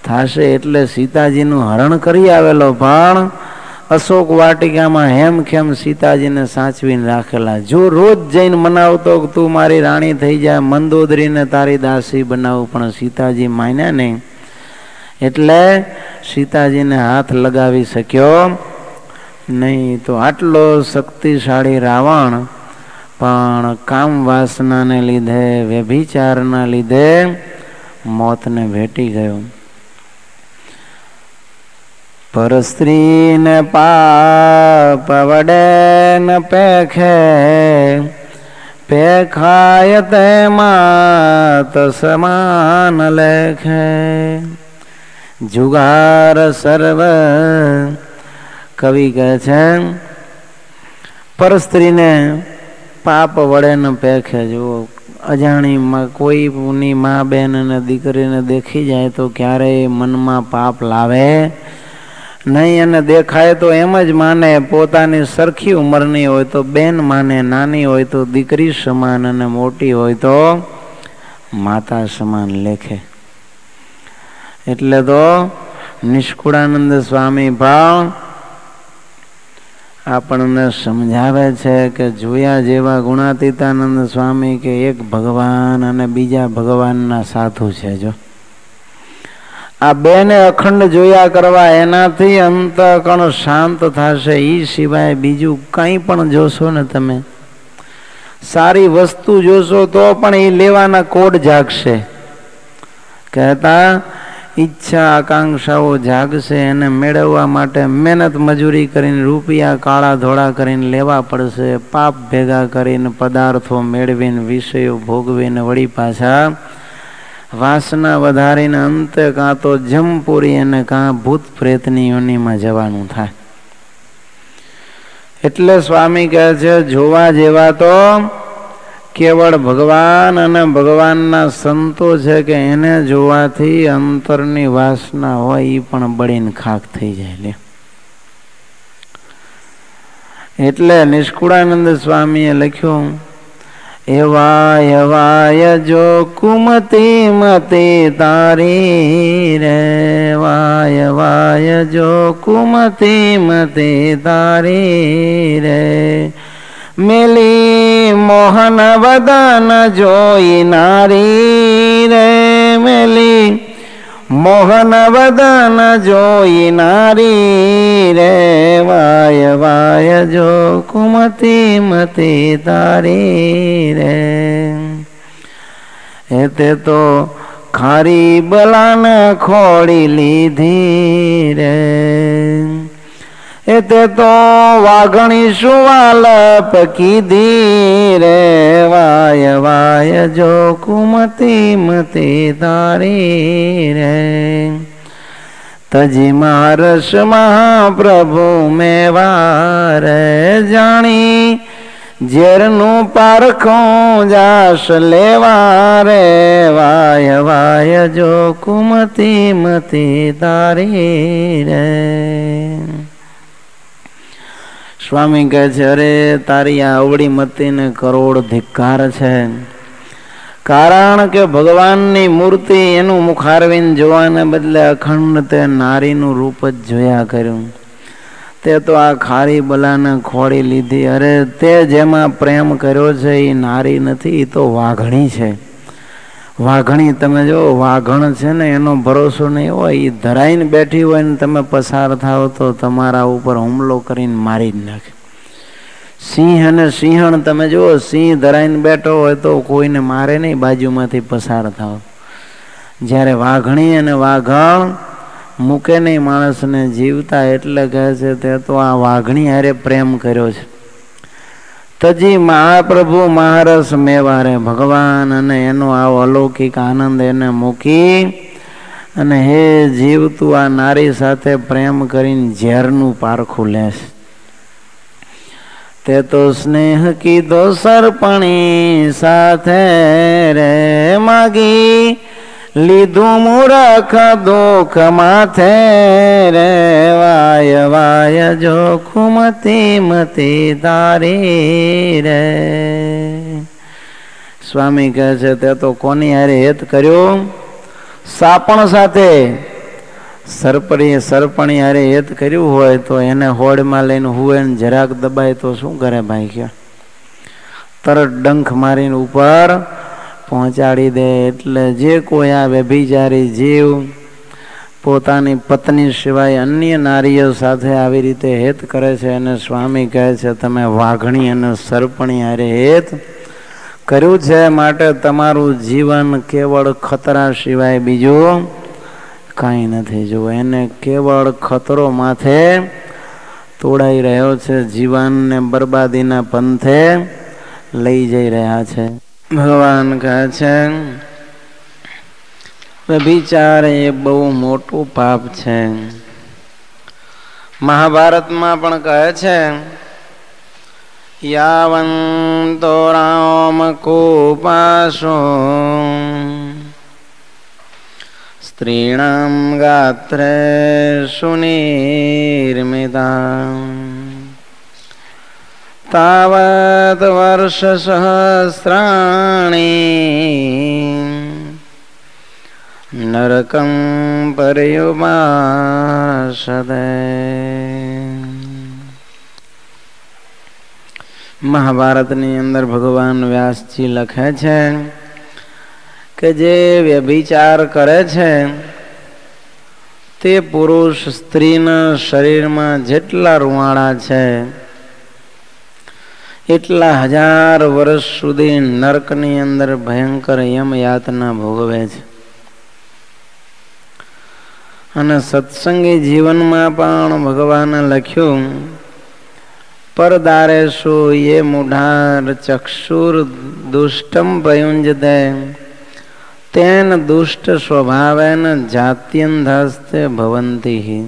થશે. એટલે સીતાજીનું હરણ કરી આવેલો પણ અશોક વાટિકામાં હેમખેમ સીતાજીને સાચવીને રાખેલા. જો રોજ જઈને મનાવતો કે તું મારી રાણી થઈ જાય, મંદોદરીને તારી દાસી બનાવું, પણ સીતાજી માન્યા નહીં. એટલે સીતાજીને હાથ લગાવી શક્યો નહીં. તો આટલો શક્તિશાળી રાવણ પણ કામ વાસનાને લીધે, વ્યભિચારના લીધે મોતને ભેટી ગયો. પર સ્ત્રીને પાપ વડે ન પેખે, પેખાય તેમાં તો સમાન લેખે. જુગાર સર્વ. કવિ કહે છે પર સ્ત્રીને પાપ વડે ન પેખે. જો અજાણી કોઈની મા બેન અને દીકરીને દેખી જાય તો ક્યારેય મનમાં પાપ લાવે નહીં. અને દેખાય તો એમ જ માને. પોતાની સરખી ઉંમરની હોય તો બેન માને, નાની હોય તો દીકરી સમાન અને મોટી હોય તો માતા સમાન લેખે. એટલે તો નિષ્કુળાનંદ સ્વામી ભાવ આપણને સમજાવે છે કે જોયા જેવા ગુણાતીતાનંદ સ્વામી કે એક ભગવાન અને બીજા ભગવાનના સાધુ છે. જો આ બેને અખંડ જોયા કરવા એનાથી અંતઃકણ શાંત થશે. એ સિવાય બીજું કંઈ પણ જોશો ને તમે, સારી વસ્તુ જોશો તો પણ એ લેવાના કોડ જાગશે. કહેતા ઈચ્છા આકાંક્ષાઓ જાગશે, એને મેળવવા માટે મહેનત મજૂરી કરીને રૂપિયા કાળા ધોળા કરીને લેવા પડશે. પાપ ભેગા કરીને પદાર્થો મેળવીને વિષયો ભોગવીને વળી પાછા વાસના વધારીને અંતે કાં તો જમપુરી અને કાં ભૂત પ્રેતની યોનિમાં જવાનું થાય. એટલે સ્વામી કહે છે જોવા જેવા તો કેવળ ભગવાન અને ભગવાનના સંતો છે કે એને જોવાથી અંતરની વાસના હોય એ પણ બળીને ખાક થઈ જાય. એટલે નિષ્કુળાનંદ સ્વામીએ લખ્યું, એવાય એવાય જો કુમતી મતી તારી રે, વાય વાય જો કુમતી મતી તારી રે, મેલી મોહન વદન જોઈ નારી રે, મેલી મોહન વદન જોઈ નારી રે, વાય વાય જો કુમતી મતી તારી રે. એ તે તો ખારી બલાન ખોડી લીધી રે, એ તે તો વાઘણી સુવાલપ કીધી રે, વાય વાય જો કુમતી મતી તારી રે. તજી મારસ મહાપ્રભુ મેવા રે, જાણી ઝેરનું પારખું જાસ લેવા રે, વાય વાય જો કુમતી મતી તારી રે. સ્વામી કહે છે અરે તારી આ અવળી મતીને કરોડ ધિક્કાર છે. કારણ કે ભગવાનની મૂર્તિ એનું મુખારવીને જોવાને બદલે અખંડ તે નારીનું રૂપ જ જોયા કર્યું. તે તો આ ખારી બલાને ખોડી લીધી. અરે તે જેમાં પ્રેમ કર્યો છે એ નારી નથી, એ તો વાઘણી છે. વાઘણી તમે જો, વાઘણ છે ને એનો ભરોસો નહીં હોય, એ ધરાઈને બેઠી હોય ને તમે પસાર થાવ તો તમારા ઉપર હુમલો કરીને મારી જ નાખે. સિંહ અને સિંહણ તમે જુઓ, સિંહ ધરાઈને બેઠો હોય તો કોઈને મારે નહીં, બાજુમાંથી પસાર થાવ. જ્યારે વાઘણી અને વાઘણ મૂકે નહીં માણસને જીવતા, એટલે કહે છે તે તો આ વાઘણી હારે પ્રેમ કર્યો છે. તજી મહાપ્રભુ મહારસ મેવારે, ભગવાન અને એનો આવો અલૌકિક આનંદ એને મૂકી અને હે જીવ તું આ નારી સાથે પ્રેમ કરીને ઝેરનું પારખું લેશ. તે તો સ્નેહ કીધો સરપણી સાથે રે, માગી લીધું મૂરખ દુઃખ માથે રે, વાય વાય જો કુમતી મતી તારી રે. સ્વામી કહે છે તે તો કોની હારે હેત કર્યો? સાપણ સાથે. સરપણી હારે હેત કર્યું હોય તો એને હોડમાં લઈને હુએ ને જરાક દબાય તો શું કરે ભાઈ? કે તરત ડંખ મારીને ઉપર પહોંચાડી દે. એટલે જે કોઈ આ વ્યભિચારી જીવ પોતાની પત્ની સિવાય અન્ય નારીઓ સાથે આવી રીતે હેત કરે છે અને સ્વામી કહે છે તમે વાઘણી અને સરપણી હારે હેત કર્યું છે, માટે તમારું જીવન કેવળ ખતરા સિવાય બીજું કાંઈ નથી. જો એને કેવળ ખતરો માથે તોડાઈ રહ્યો છે, જીવનને બરબાદીના પંથે લઈ જઈ રહ્યા છે. ભગવાન કહે છે વ્યભિચાર એ બહુ મોટું પાપ છે. મહાભારતમાં પણ કહે છે યાવંતો રામ કૂપાસો સ્ત્રીણામ ગાત્રે સુનિર્મિતા તાવત વર્ષ સહસ્રાણી નરકં પર્યુપાસતે. મહાભારતની અંદર ભગવાન વ્યાસજી લખે છે કે જે વ્યભિચાર કરે છે તે પુરુષ સ્ત્રીના શરીરમાં જેટલા રૂવાડા છે એટલા 1000 વર્ષ સુધી નરકની અંદર ભયંકર યમ યાતના ભોગવે છે. અને સત્સંગી જીવનમાં પણ ભગવાને લખ્યું, પરદારેશુ યે મૂઢાર ચક્ષુર દુષ્ટમ પ્રયુંજતે તેન દુષ્ટ સ્વભાવેન જાત્યંધાસ્તે ભવંતી.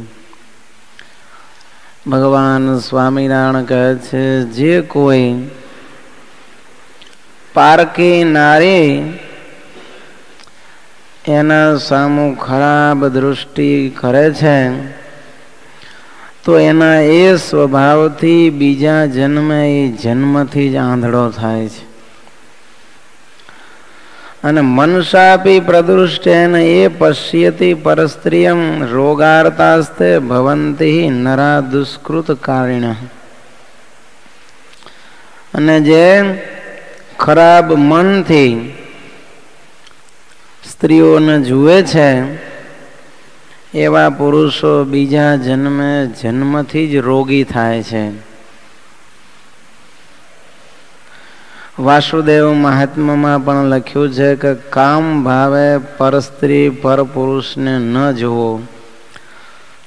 ભગવાન સ્વામિનારાયણ કહે છે, જે કોઈ પારકી નારી એના સામું ખરાબ દૃષ્ટિ કરે છે તો એના એ સ્વભાવથી બીજા જન્મે એ જન્મથી જ આંધળો થાય છે. અને મનસાપી પ્રદૃષ્ટેન એ પશ્યતિ પરસ્ત્રિયમ રોગાર્તાસ્તે ભવંતી નરા દુષ્કૃત કારિણ. અને જે ખરાબ મનથી સ્ત્રીઓને જુએ છે એવા પુરુષો બીજા જન્મે જન્મથી જ રોગી થાય છે. વાસુદેવ મહાત્મામાં પણ લખ્યું છે કે કામ ભાવે પર સ્ત્રી પર પુરુષને ન જુઓ,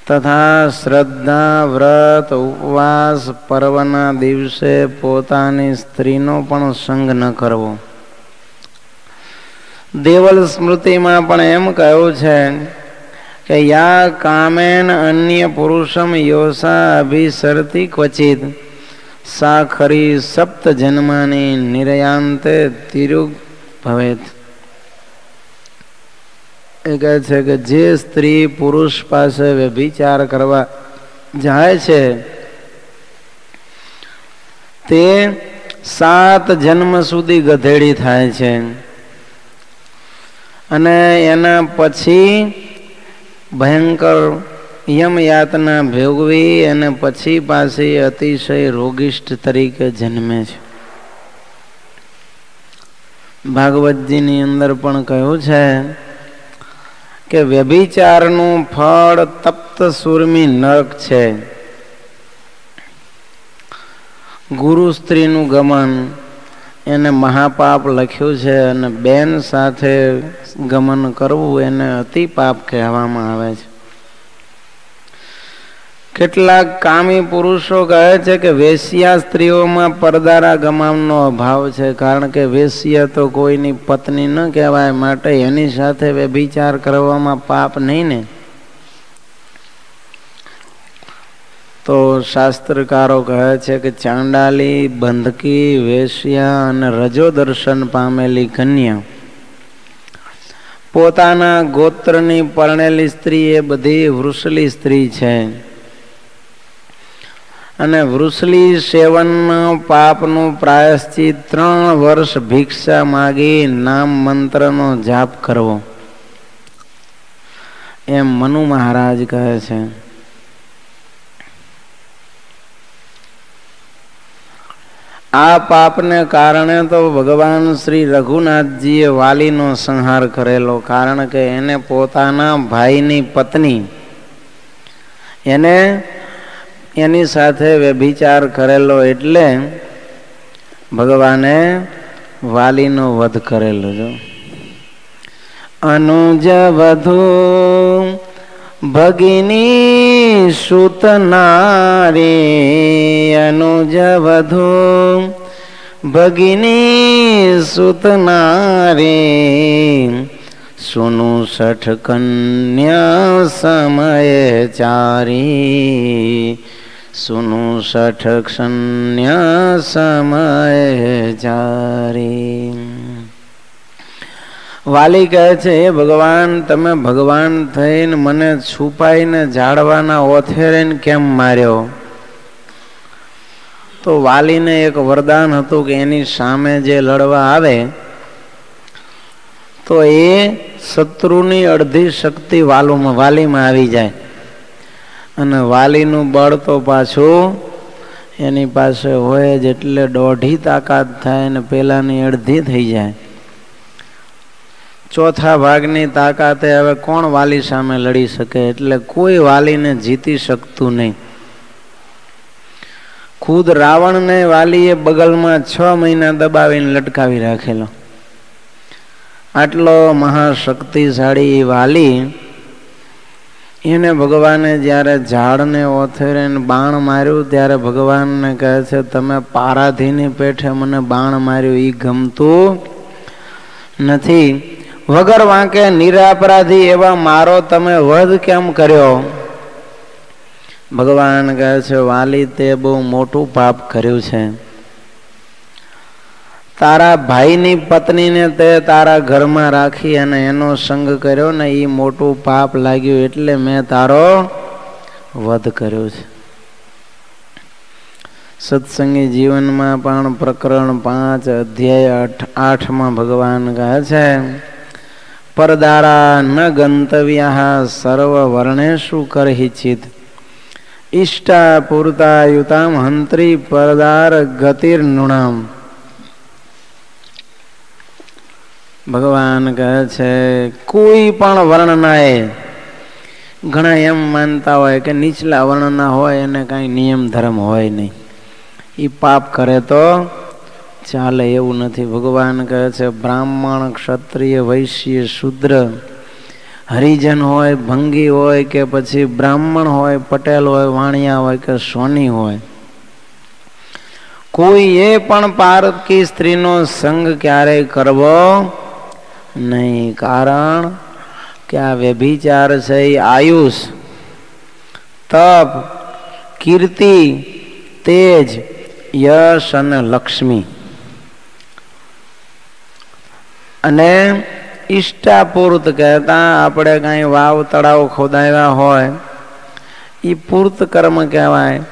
તથા શ્રદ્ધા વ્રત ઉપવાસ પર્વના દિવસે પોતાની સ્ત્રીનો પણ સંગ ન કરવો. દેવલ સ્મૃતિમાં પણ એમ કહ્યું છે કે યા કામેન અન્ય પુરુષમ યોસા અભિસરતી ક્વચિત સા ખરી સપ્ત જન્માની નિરયાંતે તિરુગ ભવેત. એ કહે છે કે જે સ્ત્રી પુરુષ પાસે વ્યભિચાર કરવા જાય છે તે 7 જન્મ સુધી ગધેડી થાય છે. અને એના પછી ભયંકર યમ યાતના ભોગવી અને પછી પાછી અતિશય રોગિષ્ઠ તરીકે જન્મે છે. ભાગવતજીની અંદર પણ કહ્યું છે કે વ્યભિચારનું ફળ તપ્ત સુરમી નરક છે. ગુરુ સ્ત્રીનું ગમન એને મહાપાપ લખ્યું છે અને બેન સાથે ગમન કરવું એને અતિ પાપ કહેવામાં આવે છે. કેટલાક કામી પુરુષો કહે છે કે વેશ્યા સ્ત્રીઓમાં પરદારા ગમામનો અભાવ છે, કારણ કે વેશ્યા તો કોઈની પત્ની ન કહેવાય, માટે એની સાથે વ્યભિચાર કરવામાં પાપ નહીં ને. તો શાસ્ત્રકારો કહે છે કે ચાંડાલી, બંધકી, વેશ્યા અને રજો દર્શન પામેલી કન્યા પોતાના ગોત્રની પરણેલી સ્ત્રી એ બધી વૃષલી સ્ત્રી છે. અને વૃષલી સેવન પાપનું પ્રાયશ્ચિત 3 વર્ષ ભિક્ષા માગી નામ મંત્રનો જાપ કરવો, એમ મનુ મહારાજ કહે છે. આ પાપને કારણે તો ભગવાન શ્રી રઘુનાથજીએ વાલીનો સંહાર કરેલો, કારણ કે એને પોતાના ભાઈની પત્ની એની સાથે વ્યભિચાર કરેલો, એટલે ભગવાને વાલીનો વધ કરેલો. જો અનુજ વધુ ભગિની સુતનારી, અનુજ વધુ ભગિની સુતનારી, સુનુ 60 કન્યા સમય ચારી, સુનુ 60 કન્યા સમય ચારી. વાલી કહે છે, હે ભગવાન, તમે ભગવાન થઈને મને છુપાઈને ઝાડવાના ઓથેરીને કેમ માર્યો? તો વાલીને એક વરદાન હતું કે એની સામે જે લડવા આવે તો એ શત્રુની અડધી શક્તિ વાલીમાં આવી જાય. અને વાલીનું બળ તો પાછું એની પાસે હોય જ, એટલે 1.5 તાકાત થાય ને પેલાની અડધી થઈ જાય. ચોથા ભાગની તાકાતે હવે કોણ વાલી સામે લડી શકે? એટલે કોઈ વાલીને જીતી શકતું નહીં. ખુદ રાવણને વાલીએ બગલમાં 6 મહિના દબાવીને લટકાવી રાખેલો. આટલો મહાશક્તિશાળી વાલી, એને ભગવાને જ્યારે ઝાડને ઓથેરીને બાણ માર્યું ત્યારે ભગવાનને કહે છે, તમે પારાધીની પેઠે મને બાણ માર્યું એ ગમતું નથી. વગર વાંકે નિરાપરાધી એવા મારો તમે વધ કેમ કર્યો? ભગવાન કહે છે, વાલી તે બહુ મોટું પાપ કર્યું છે. તારા ભાઈની પત્નીને તે તારા ઘરમાં રાખી અને એનો સંગ કર્યો ને, એ મોટું પાપ લાગ્યું એટલે મેં તારો વધ કર્યો છે. સત્સંગી જીવનમાં પણ પ્રકરણ 5 અધ્યાય 8 ભગવાન કહે છે, પરદારા ન ગંતવ્યા સર્વ વર્ણેષુ કરહિચિત ઇષ્ટા પૂરતા યુતામ હંત્રી પરદાર ગતિર નૃણામ. ભગવાન કહે છે, કોઈ પણ વર્ણનાએ, ઘણા એમ માનતા હોય કે નીચલા વર્ણના હોય એને કાંઈ નિયમ ધર્મ હોય નહીં, એ પાપ કરે તો ચાલે, એવું નથી. ભગવાન કહે છે, બ્રાહ્મણ, ક્ષત્રિય, વૈશ્ય, શૂદ્ર, હરિજન હોય, ભંગી હોય કે પછી બ્રાહ્મણ હોય, પટેલ હોય, વાણિયા હોય કે સોની હોય, કોઈ એ પણ પારકી સ્ત્રીનો સંગ ક્યારેય કરવો નહીં. કારણ કે આ વ્યભિચાર છે એ આયુષ, તપ, કીર્તિ, તેજ, યશ અને લક્ષ્મી અને ઈષ્ટાપૂર્ત કહેતા આપણે કાંઈ વાવ તળાવ ખોદાવ્યા હોય એ પૂર્ત કર્મ કહેવાય,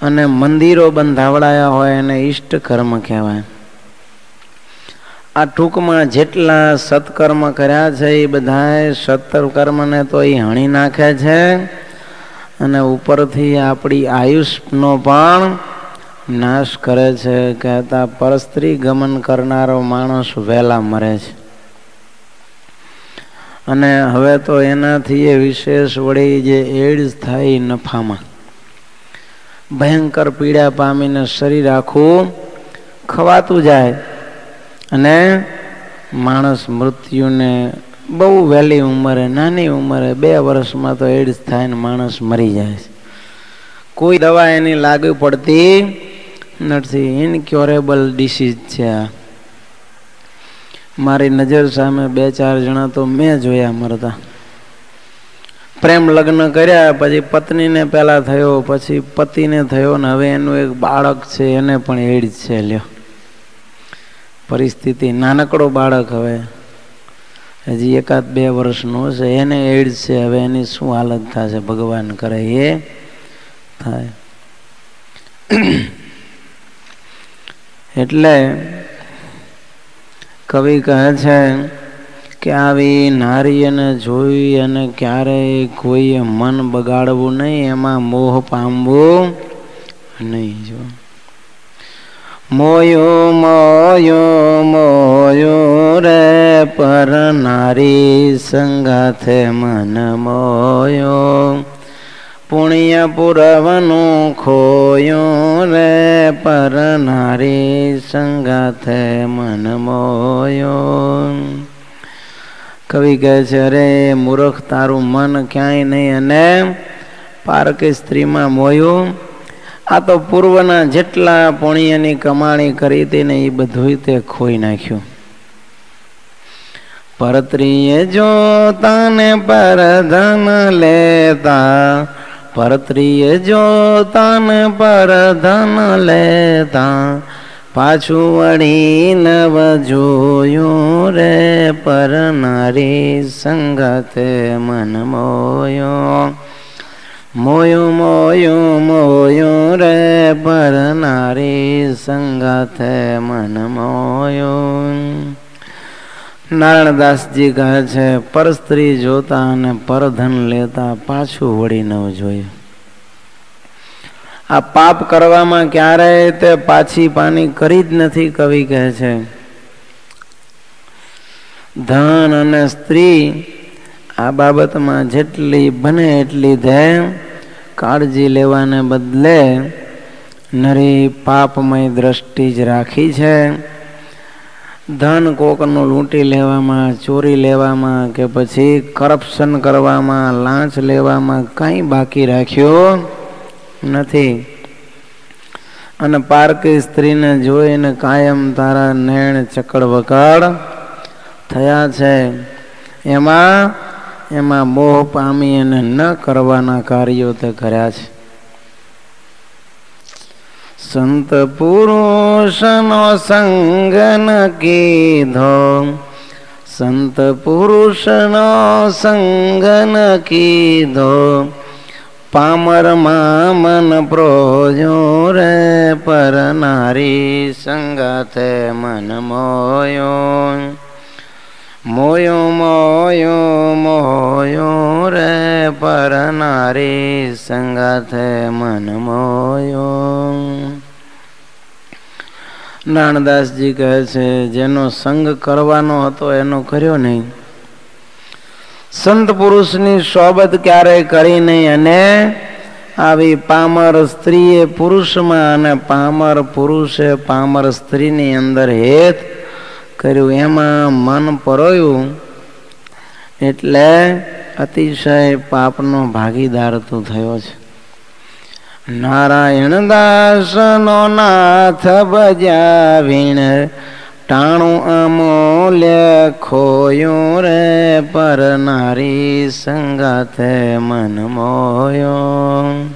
અને મંદિરો બંધાવડાયા હોય એને ઈષ્ટ કર્મ કહેવાય. આ ટૂંકમાં જેટલા સત્કર્મ કર્યા છે એ બધા સત્કર્મને તો એ હણી નાખે છે અને ઉપરથી આપણી આયુષનો પણ નાશ કરે છે. કહેતા પરસ્ત્રી ગમન કરનારો માણસ વહેલા મરે છે. અને હવે તો એનાથી એ વિશેષ વળી જે એડ્સ થાય નફામાં ભયંકર પીડા પામીને શરીર આખું ખવાતું જાય અને માણસ મૃત્યુને બહુ વહેલી ઉંમરે, નાની ઉંમરે 2 વર્ષમાં તો એડ્સ થાય ને માણસ મરી જાય છે. કોઈ દવા એની લાગુ પડતી નથી, ઇનક્યોરેબલ ડિસીઝ છે આ. મારી નજર સામે 2-4 જણા તો મેં જોયા મરતા. પ્રેમ લગ્ન કર્યા, પછી પત્નીને પહેલા થયો, પછી પતિને થયો ને હવે એનું એક બાળક છે એને પણ એડ્સ છે. લ્યો પરિસ્થિતિ, નાનકડો બાળક હવે હજી 1-2 વર્ષનો છે, એને એડ્સ છે. હવે એની શું હાલત થશે ભગવાન કરે એ થાય. એટલે કવિ કહે છે કે આવી નારીને જોઈ અને ક્યારેય કોઈએ મન બગાડવું નહીં, એમાં મોહ પામવું નહીં. જો મોયો મોયો મોયો રે પર નારી સંગાથે મન મોયો, પુણ્ય પુરવનું ખોયો રે પર નારી સંગાથે મન મોયો. કવિ કહે છે, અરે મૂર્ખ, તારું મન ક્યાંય નહીં અને પારકી સ્ત્રીમાં મોયું. આ તો પૂર્વના જેટલા પુણ્યની કમાણી કરી હતી ને એ બધું તે ખોઈ નાખ્યું. પરત્રીએ જોતા ને પરધન લેતા, પરત્રીએ જોતા ને પરધન લેતા, પાછું વળી નવ જોયું રે પર નારી સંગતે મન મોયો. મોયું મોયું મોયું રે પર નારી સંગતે મન મોયું. નારાયણદાસજી કહે છે, પર સ્ત્રી જોતા અને પરધન લેતા પાછું વળી ન જોયું. આ પાપ કરવામાં ક્યારેય તે પાછી પાની કરી જ નથી. કવિ કહે છે, ધન અને સ્ત્રી આ બાબતમાં જેટલી બને એટલી કાળજી લેવાને બદલે નરી પાપમય દ્રષ્ટિ જ રાખી છે. ધન કોકનું લૂંટી લેવામાં, ચોરી લેવામાં કે પછી કરપ્શન કરવામાં, લાંચ લેવામાં કંઈ બાકી રાખ્યો નથી. અને પારકી સ્ત્રીને જોઈને કાયમ તારા નેણ ચકડ વકડ થયા છે. એમાં મોહ પામી અને ન કરવાના કાર્યો તે કર્યા છે. સંત પુરુષનો સંગ ન કીધો, સંત પુરુષનો સંગ ન કીધો, પામરમાં મન પ્રોજો રે, પર નારી સંગાથે મન મોયો, મોયો મોયો મોયો રે, પર નારી સંગાથે મન મોયો. નાનદાસજી કહે છે જેનો સંગ કરવાનો હતો એનો કર્યો નહીં, સંત પુરુષની સોબત ક્યારેય કરી નહીં, અને આવી પામર સ્ત્રીએ પુરુષમાં અને પામર પુરુષે પામર સ્ત્રીની અંદર હેત કર્યું, એમાં મન પરોયું, એટલે અતિશય પાપનો ભાગીદાર તો થયો છે. નારાયણ દાસનો નાથ બજાવીણ, ટાણું અમૂલ્ય ખોયું રે, પર નારી સંગાથે મન મોયો.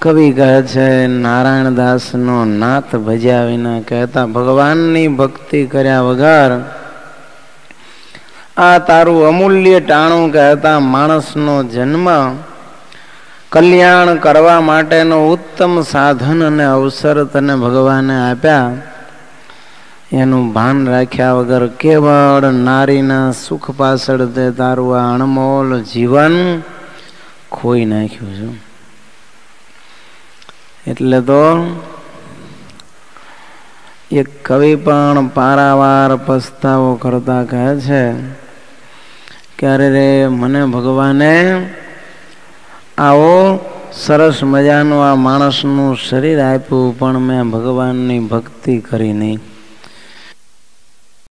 કવિ કહે છે નારાયણ દાસનો નાથ ભજ્યા વિના, કહેતા ભગવાનની ભક્તિ કર્યા વગર આ તારું અમૂલ્ય ટાણું, કહેતા માણસનો જન્મ કલ્યાણ કરવા માટેનો ઉત્તમ સાધન અને અવસર તને ભગવાને આપ્યા, એનું ભાન રાખ્યા વગર કેવળ નારીના સુખ પાછળ તે તારું આ અણમોલ જીવન ખોઈ નાખ્યું છે. એટલે તો એક કવિ પણ પારાવાર પસ્તાવો કરતા કહે છે કે અરે રે, મને ભગવાને આવો સરસ મજાનું આ માણસનું શરીર આપ્યું, પણ મેં ભગવાનની ભક્તિ કરી નહીં.